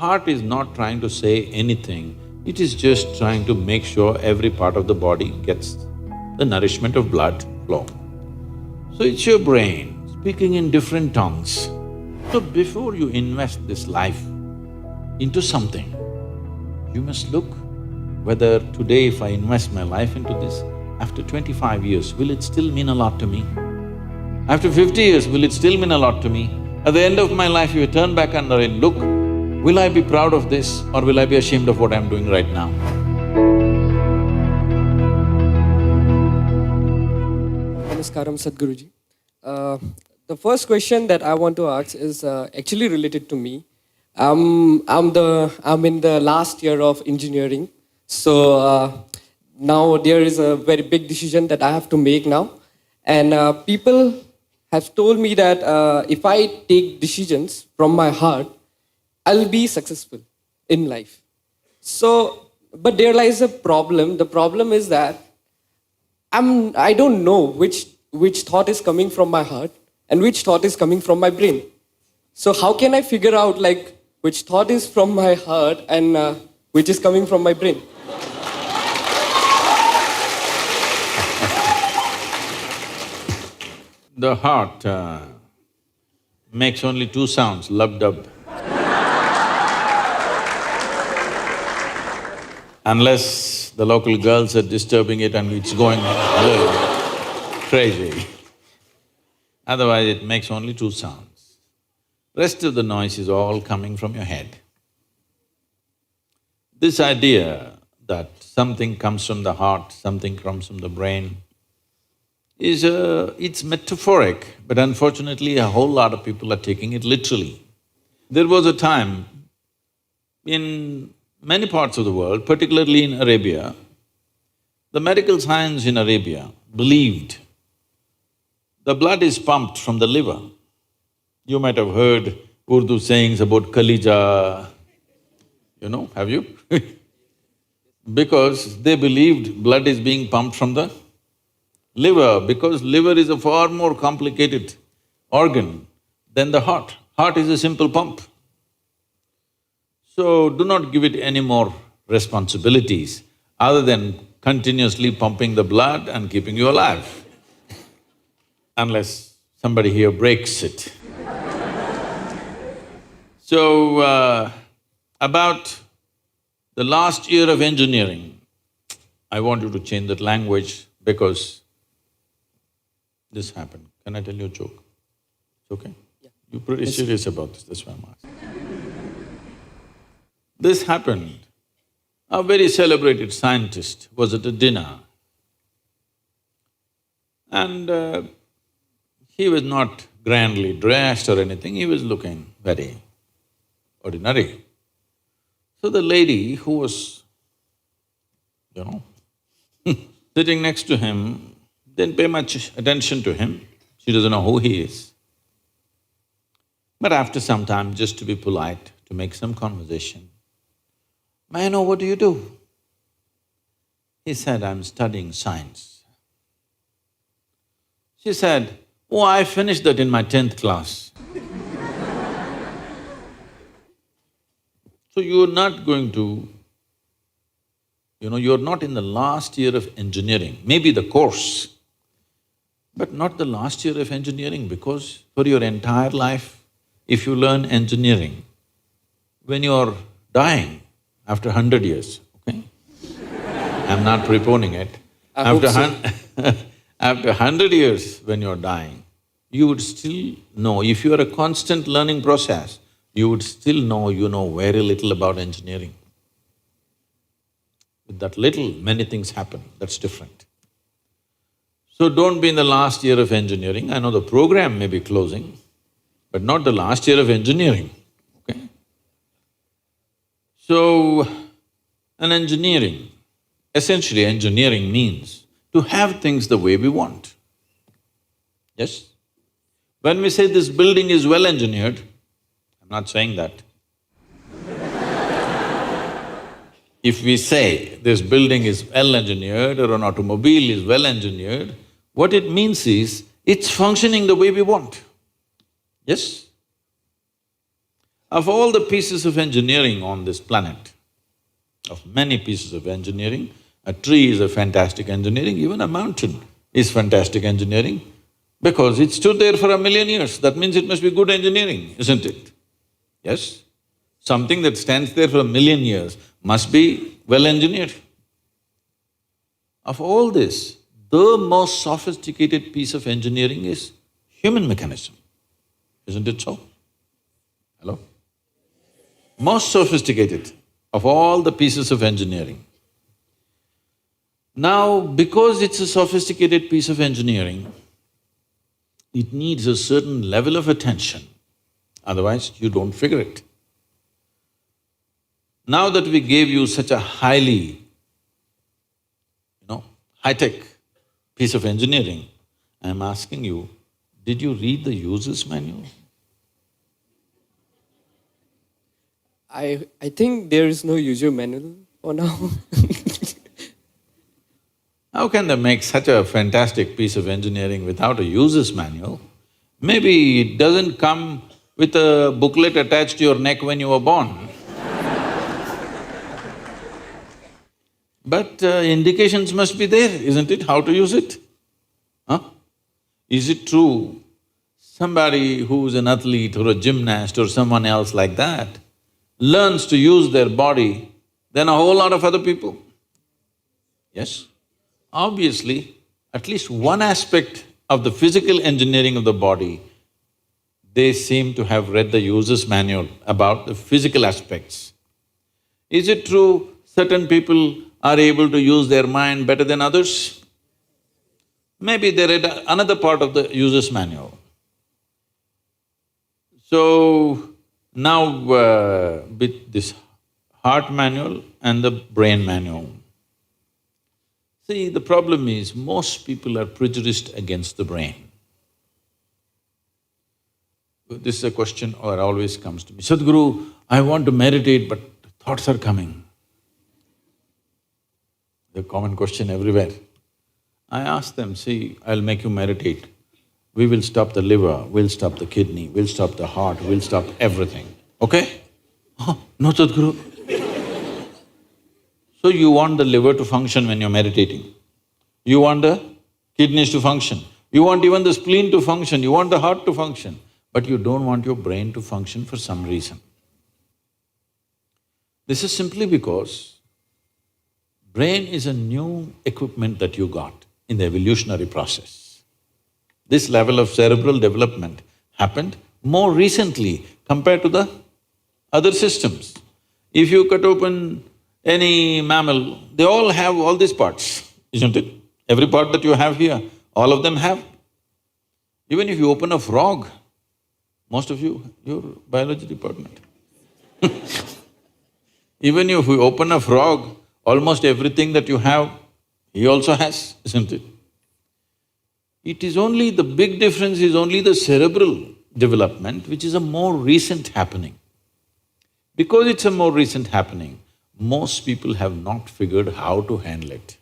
Heart is not trying to say anything, it is just trying to make sure every part of the body gets the nourishment of blood flow. So it's your brain speaking in different tongues. So before you invest this life into something, you must look whether today if I invest my life into this, after 25 years, will it still mean a lot to me? After 50 years, will it still mean a lot to me? At the end of my life, if you turn back and look, will I be proud of this or will I be ashamed of what I'm doing right now? Namaskaram, Sadguruji. The first question that I want to ask is actually related to me. I'm in the last year of engineering, so now there is a very big decision that I have to make now, and people have told me that if I take decisions from my heart, I'll be successful in life. So, but there lies a problem. The problem is that I don't know which thought is coming from my heart and which thought is coming from my brain. So how can I figure out like which thought is from my heart and which is coming from my brain? The heart makes only two sounds, lub-dub. Unless the local girls are disturbing it and it's going crazy. Otherwise it makes only two sounds. Rest of the noise is all coming from your head. This idea that something comes from the heart, something comes from the brain, it's metaphoric, but unfortunately a whole lot of people are taking it literally. There was a time in many parts of the world, particularly in Arabia, the medical science in Arabia believed the blood is pumped from the liver. You might have heard Urdu sayings about Kalija, have you? Because they believed blood is being pumped from the liver, because liver is a far more complicated organ than the heart. Heart is a simple pump. So do not give it any more responsibilities other than continuously pumping the blood and keeping you alive, unless somebody here breaks it. So, about the last year of engineering, I want you to change that language because this happened. Can I tell you a joke? It's okay? Yeah. You're pretty serious about this, that's why I'm asking. This happened. A very celebrated scientist was at a dinner and he was not grandly dressed or anything, he was looking very ordinary. So the lady who was, sitting next to him didn't pay much attention to him, she doesn't know who he is. But after some time, just to be polite, to make some conversation, "May I know what do you do?" He said, "I'm studying science." She said, "Oh, I finished that in my 10th class." So you're not going to, you're not in the last year of engineering, maybe the course, but not the last year of engineering, because for your entire life, if you learn engineering, when you're dying, after 100 years, okay? I'm not preponing it. After 100 years when you're dying, you would still know, if you are a constant learning process, you would still know you know very little about engineering. With that little, many things happen, that's different. So don't be in the last year of engineering. I know the program may be closing, but not the last year of engineering, okay? So, essentially engineering means to have things the way we want. Yes? When we say this building is well engineered, I'm not saying that. If we say this building is well engineered or an automobile is well engineered, what it means is it's functioning the way we want. Yes? Of all the pieces of engineering on this planet, of many pieces of engineering, a tree is a fantastic engineering, even a mountain is fantastic engineering, because it stood there for 1,000,000 years, that means it must be good engineering, isn't it? Yes? Something that stands there for 1,000,000 years must be well engineered. Of all this, the most sophisticated piece of engineering is human mechanism, isn't it so? Hello? Most sophisticated of all the pieces of engineering. Now, because it's a sophisticated piece of engineering, it needs a certain level of attention, otherwise you don't figure it. Now that we gave you such a highly, high-tech piece of engineering, I'm asking you, did you read the user's manual? I think there is no user manual for now. How can they make such a fantastic piece of engineering without a user's manual? Maybe it doesn't come with a booklet attached to your neck when you were born. But indications must be there, isn't it, how to use it? Huh? Is it true somebody who's an athlete or a gymnast or someone else like that learns to use their body than a whole lot of other people? Yes? Obviously, at least one aspect of the physical engineering of the body, they seem to have read the user's manual about the physical aspects. Is it true certain people are able to use their mind better than others? Maybe they read another part of the user's manual. So, now with this heart manual and the brain manual, see, the problem is most people are prejudiced against the brain. This is a question that always comes to me, Sadhguru, I want to meditate but thoughts are coming. The common question everywhere. I ask them, see, I'll make you meditate. We will stop the liver, we'll stop the kidney, we'll stop the heart, we'll stop everything, okay? Oh, no, Sadhguru. So you want the liver to function when you're meditating. You want the kidneys to function. You want even the spleen to function, you want the heart to function. But you don't want your brain to function for some reason. This is simply because brain is a new equipment that you got in the evolutionary process. This level of cerebral development happened more recently compared to the other systems. If you cut open any mammal, they all have all these parts, isn't it? Every part that you have here, all of them have. Even if you open a frog, most of you, your biology department. Even if you open a frog, almost everything that you have, he also has, isn't it? It is only… the big difference is only the cerebral development, which is a more recent happening. Because it's a more recent happening, most people have not figured how to handle it.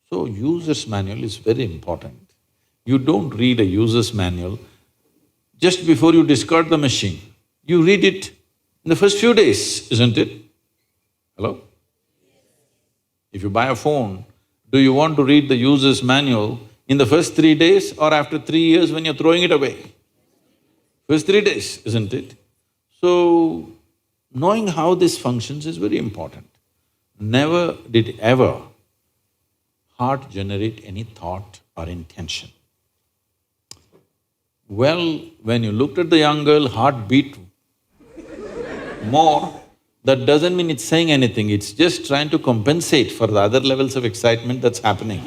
So, user's manual is very important. You don't read a user's manual just before you discard the machine. You read it in the first few days, isn't it? Hello? If you buy a phone, do you want to read the user's manual in the first 3 days or after 3 years when you're throwing it away? First 3 days, isn't it? So, knowing how this functions is very important. Never did ever heart generate any thought or intention. Well, when you looked at the young girl, heart beat more, that doesn't mean it's saying anything, it's just trying to compensate for the other levels of excitement that's happening.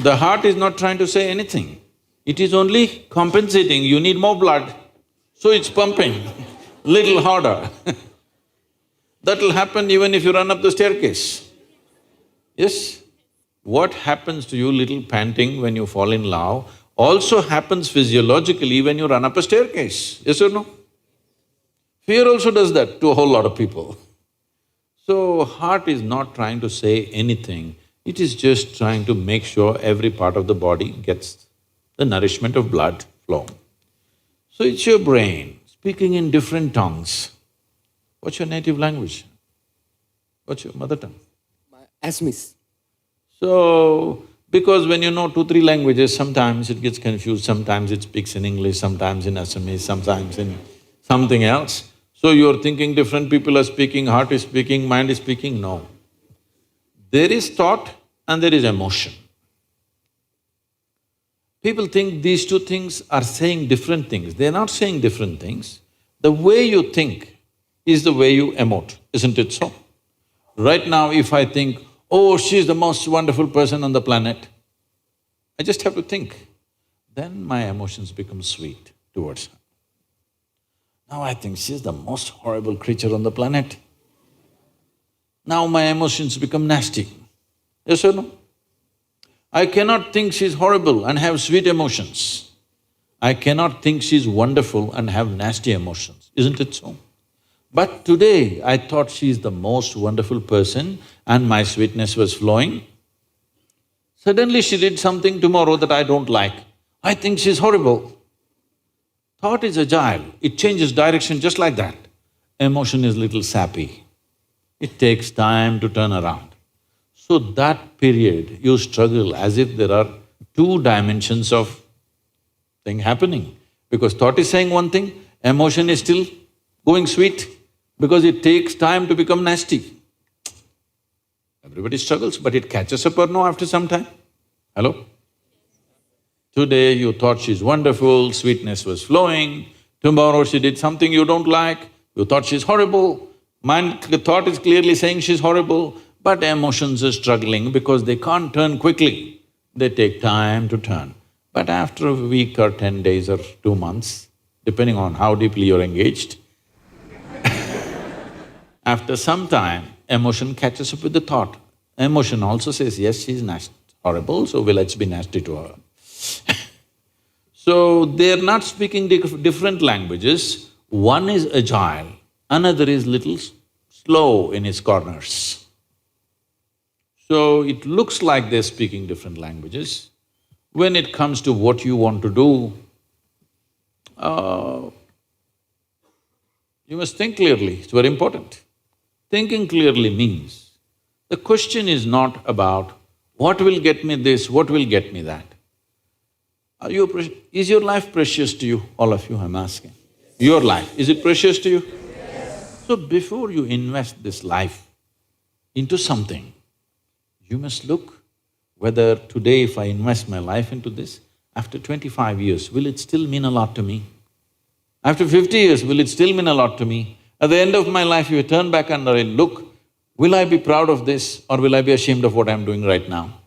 The heart is not trying to say anything, it is only compensating, you need more blood, so it's pumping little harder. That'll happen even if you run up the staircase. Yes? What happens to you little panting when you fall in love also happens physiologically when you run up a staircase, yes or no? Fear also does that to a whole lot of people. So, heart is not trying to say anything, It is just trying to make sure every part of the body gets the nourishment of blood flow. So it's your brain speaking in different tongues. What's your native language? What's your mother tongue? Asmis. So, because when you know 2, 3 languages, sometimes it gets confused, sometimes it speaks in English, sometimes in Assamese, sometimes in something else. So you're thinking different people are speaking, heart is speaking, mind is speaking, no. There is thought and there is emotion. People think these two things are saying different things. They're not saying different things. The way you think is the way you emote, isn't it so? Right now, if I think, oh, she's the most wonderful person on the planet, I just have to think. Then my emotions become sweet towards her. Now I think she's the most horrible creature on the planet. Now my emotions become nasty. Yes or no? I cannot think she's horrible and have sweet emotions. I cannot think she's wonderful and have nasty emotions, isn't it so? But today, I thought she's the most wonderful person and my sweetness was flowing. Suddenly she did something tomorrow that I don't like. I think she's horrible. Thought is agile, it changes direction just like that. Emotion is little sappy. It takes time to turn around. So that period, you struggle as if there are 2 dimensions of thing happening. Because thought is saying one thing, emotion is still going sweet, because it takes time to become nasty. Everybody struggles, but it catches up or no after some time? Hello? Today you thought she's wonderful, sweetness was flowing, tomorrow she did something you don't like, you thought she's horrible. The thought is clearly saying she's horrible, but emotions are struggling because they can't turn quickly. They take time to turn. But after a week or 10 days or 2 months, depending on how deeply you're engaged, after some time, emotion catches up with the thought. Emotion also says, yes, she's horrible, so let's be nasty to her. So, they're not speaking different languages. One is agile, another is little slow in its corners. So, it looks like they're speaking different languages. When it comes to what you want to do, you must think clearly, it's very important. Thinking clearly means, the question is not about what will get me this, what will get me that. Is your life precious to you? All of you, I'm asking. Your life, is it precious to you? Yes. So before you invest this life into something, you must look whether today if I invest my life into this, after 25 years, will it still mean a lot to me? After 50 years, will it still mean a lot to me? At the end of my life, if I turn back and I look, will I be proud of this or will I be ashamed of what I'm doing right now?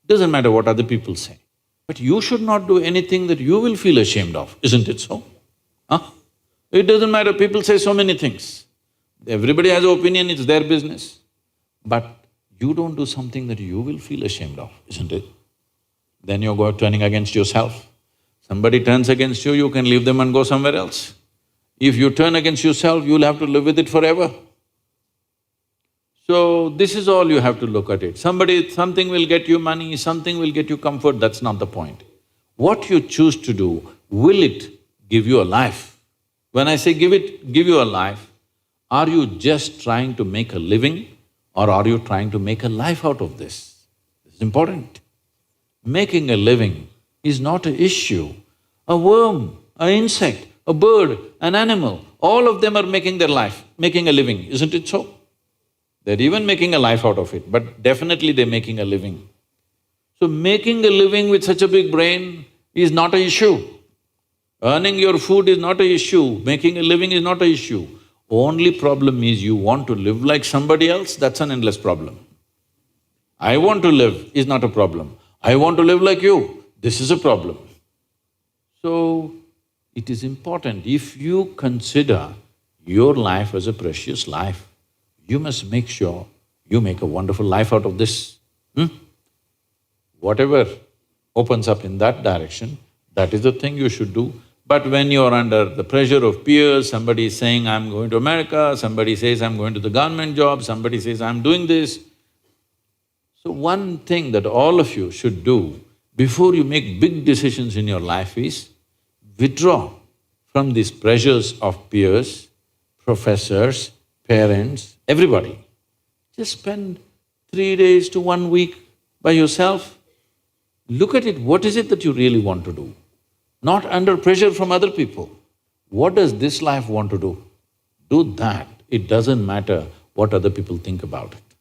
Doesn't matter what other people say. But you should not do anything that you will feel ashamed of, isn't it so? Huh? It doesn't matter, people say so many things. Everybody has an opinion, it's their business. But you don't do something that you will feel ashamed of, isn't it? Then you're turning against yourself. Somebody turns against you, you can leave them and go somewhere else. If you turn against yourself, you'll have to live with it forever. So, this is all you have to look at it. Something will get you money, something will get you comfort, that's not the point. What you choose to do, will it give you a life? When I say give you a life, are you just trying to make a living or are you trying to make a life out of this? This is important. Making a living is not an issue. A worm, an insect, a bird, an animal, all of them are making their life, making a living, isn't it so? They're even making a life out of it, but definitely they're making a living. So making a living with such a big brain is not an issue. Earning your food is not an issue, making a living is not an issue. Only problem is you want to live like somebody else, that's an endless problem. I want to live is not a problem. I want to live like you, this is a problem. So, it is important, if you consider your life as a precious life, you must make sure you make a wonderful life out of this. Whatever opens up in that direction, that is the thing you should do. But when you're under the pressure of peers, somebody is saying, I'm going to America, somebody says, I'm going to the government job, somebody says, I'm doing this. So one thing that all of you should do before you make big decisions in your life is withdraw from these pressures of peers, professors, parents, everybody. Just spend 3 days to 1 week by yourself. Look at it, what is it that you really want to do? Not under pressure from other people. What does this life want to do? Do that. It doesn't matter what other people think about it.